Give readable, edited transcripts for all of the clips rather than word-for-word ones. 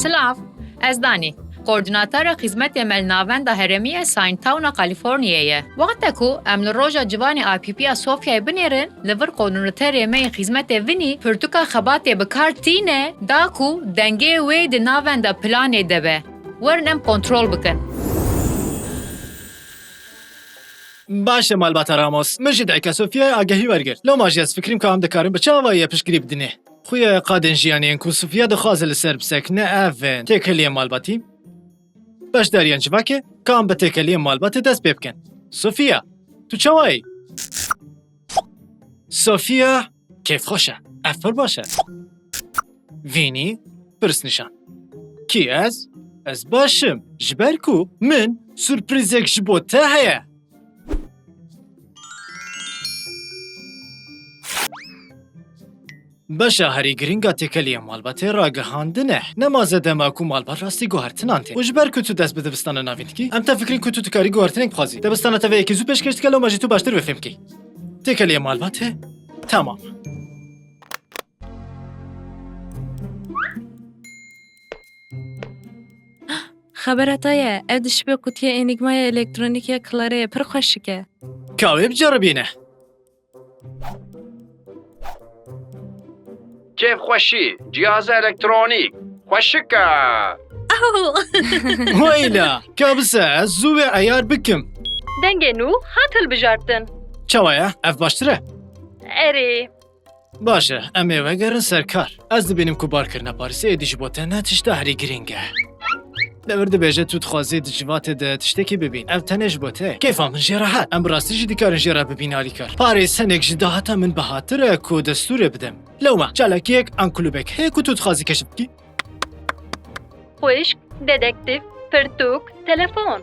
سلاف از دانی کوردیناتور خدمت ملناوند هرمی ساینتاونا کالیفرنیایه. وقتی کو امن روزا جوانی آپیپیا سوفیا بنیرن لور کوردیناتور می خدمت ونی پرتوکا خباتی بکارتینه داکو دنگه وی د ناوند پلان دبه ورنم کنترل بکن. باشه مالبات راموس مجد عکا سوفیا آگهی ورگر لو ماجی از فکریم که هم دکارم بچه آوایی پشگری بدنه خوی قادن جیانین کو سوفیا دخواز لسر بسکنه اوین تکلیه مالباتی باش داریان جواکه که هم به تکلیه مالبات دست ببکن. سوفیا تو چوایی؟ سوفیا کیف خوشه افر باشه وینی برس نشان کی از باشم جبرکو من سورپریزک جبوته هیا باشا هری گرینگا تکلیه مالباته را گهاندنه نمازه دماکو مالبات راستی گوهرتنانته وجبر کتو دست به دبستان ناوینت کی ام تا فکرین کتو تکاری گوهرتنگ بخوازی دبستان تا ویکی زو پیش کشت کلو ماجی تو باشتر بفهم کی تکلیه مالباته تمام. خبرتایه او دشبه قوطی انیگمای الکترونیکی کلاره پر خوشکه کاوی بجربینه كيف خوشي؟ جهاز إلكترونيك خوشكا ویلا کابسه زوی عیار بکم دنگه نو هاتل بجارتن چوایه اف باشتره اری باشه امی وگرن سرکار از دبینیم که بار کرنه پارسی ایدیش بوته نه تشتا هری گرینگه دورده بیجه تو تخوازی دجوات ده تشتکی ببین او تنش بوته کیف من جراحت ام براستی جدی کارن جرا ببین آلی کار پاریس هنگ جدا حتا من بهاتره که دستور بدم لو ما چالاکی یک انکلوبک هی که تو تخوازی کشب کی خوشک ددکتیف پرتوک تلفن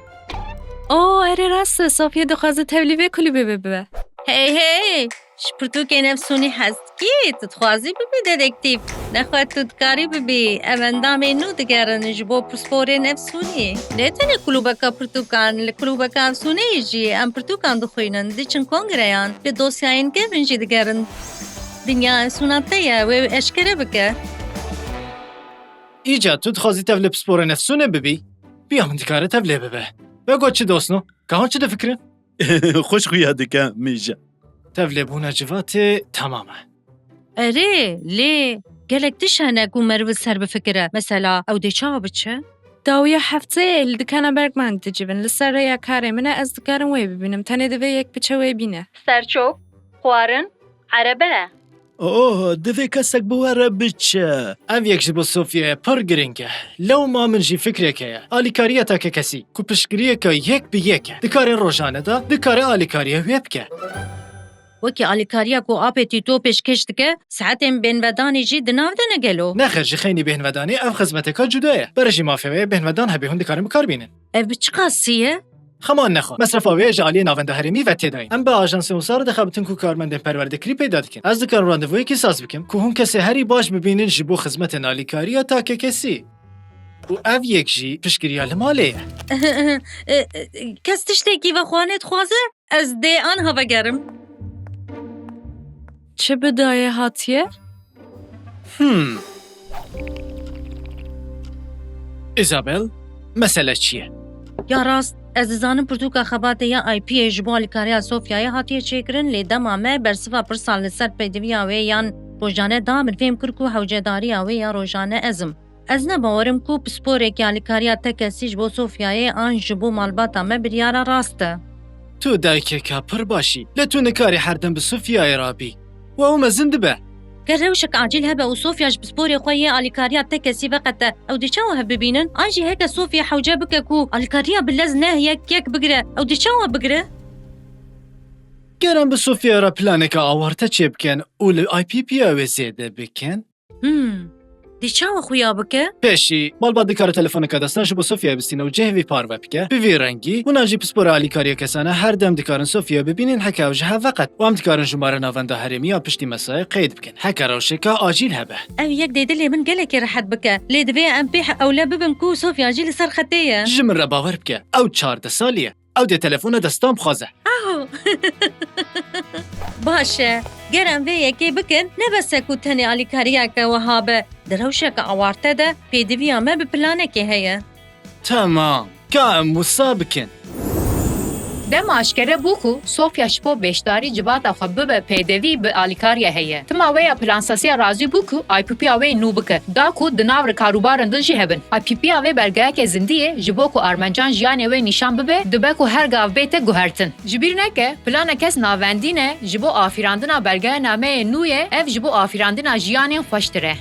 اوه اری راسته صافیه دخوازه تولیبه کلی ببه هی شپرتوک نفسونی هست کی تتخوازی ببی ددکتیف نخواد تدکاری ببی امندام نو دگرن جبو پسپور نفسونی لیتنی کلوبکا پرتوکان لکلوبکا سونی جی ام پرتوکان دخوینن دیچن کنگریان به دوسیاین گفن جی دگرن دنیا سوناتیه و اشکره بکه ایجا تو تخوازی تولب سپور نفسونه ببی بیا من دکاره تولی ببه بگو چه دوستنو که هان چه ده فکرین خوش خویا دکه میجا تولی بونه جوات تمامه اره لی گلک دشانه گو مرو سر بفکره مثلا او دی چاو بچه داویه هفته ال دکانه برگمان تجیبن لسر ریا کاره منه از دکارم وی ببینم تنه دوی یک بچه وی بینه سرچوک خوارن عربه اوه دوی کسک بواره بچه او یک جبو صوفیه پر گرینگه لو ما من جی فکره که آلیکاریه تا که کسی که پشگریه که یک به یکه دکاره روشانه دا دکاره آلیکاریه ویب که وکی آلیکاریا گو آپیتی تو پیشکش دکه ساعتیم بین ودانی جی دناو دنه گلو نخیر جی خیلی بهن ودانی او خدمته که جدایه برشی مافیوه بهن ودان هبیهون دکاره مکار بینن او چه قاسیه؟ خمان نخوا مصرف آوی جعالی ناونده هرمی و تداین ام به آژانس اوسار دخابتون که کارمند پرورده کری پیدا دکن از دکان راندووی که ساز بکم که هون کسی هری باش ببینن جبو خدمت نالیکاریا تا که کسی و او یک جی پشگریا لمالیه کس تشتکی و خوانت خوازه؟ از دی آنها بگرم چه بدایه هاتیه؟ ایزابل مسئله چیه؟ یا راست از زانم پرتوکا خباته یا آی پی جبو آلیکاریا صوفیای هاتیه چکرن لی دمامه برسفا پرسال لسر پیدوی آوه یان روژانه دامن فهم کرکو حوجه داری آوه یا روژانه ازم از نباورم کو پسپوره که آلیکاریا تکسی جبو صوفیای آن جبو مالباتا me بریارا راسته تو دایکه که پر باشی لتو نکاری حردن به صوفیای رابی و او مزند به گروشک عاجل هبه و صوفیاش بسپوره خویه آلیکاریا تکسی وقته او دی چاو هب ببینن آنجی هکا صوفیا حوجه بکه کو آلیکاریا بلز نه یک بگره او دی چاو بگره گرم به صوفیا را پلانه که آوارته چه بکن اول آی پی پی او زیده بکن دی چاو خویا بکه پیشی مال بعد کار تلفن که دستان شو با صوفیا بستین و جهوی پار و بکه بوی رنگی و ناجی پسپور آلیکاریا کسانه هر دم دکارن صوفیا ببینین حکا و جه وقت و هم دکارن جماره ناونده هرمی یا پشتی مسای قید بکن حکا روشکا آجیل هبه او یک دیده لی من گله که راحت بکه لی دوی ام پیح اولا ببن کو صوفیا جیل سر خطیه جمر را باور بکه او 14 سالیه او دی تلفن دستام بخوازه باشه گرم وی یکی بکن نبسه کو تنی آلیکاریا که وهابه Di rewşeka awarte de pêdiviya me bi planekê heye. Tamam. Ka em wisa bikin. Dema aşkere bû ku Sofya ji bo beşdarî civata xwe bibe pêdivî bi alîkariya heye. Tima wê ya plansasiya razî bû ku IPPya wê nû bike. Da ku di nav rikarobaran din jî hebin. IPPya wê belgeyeke zindiyê ji bo ku armancan jiyanê wê nîşan bibe, dibe ku her gav bête guhertin. Ji bîr neke, plana kes navendî ne ji bo afîrandina belgeya nameyê nû ye, ev ji bo afîrandina jiyanên xweştir e.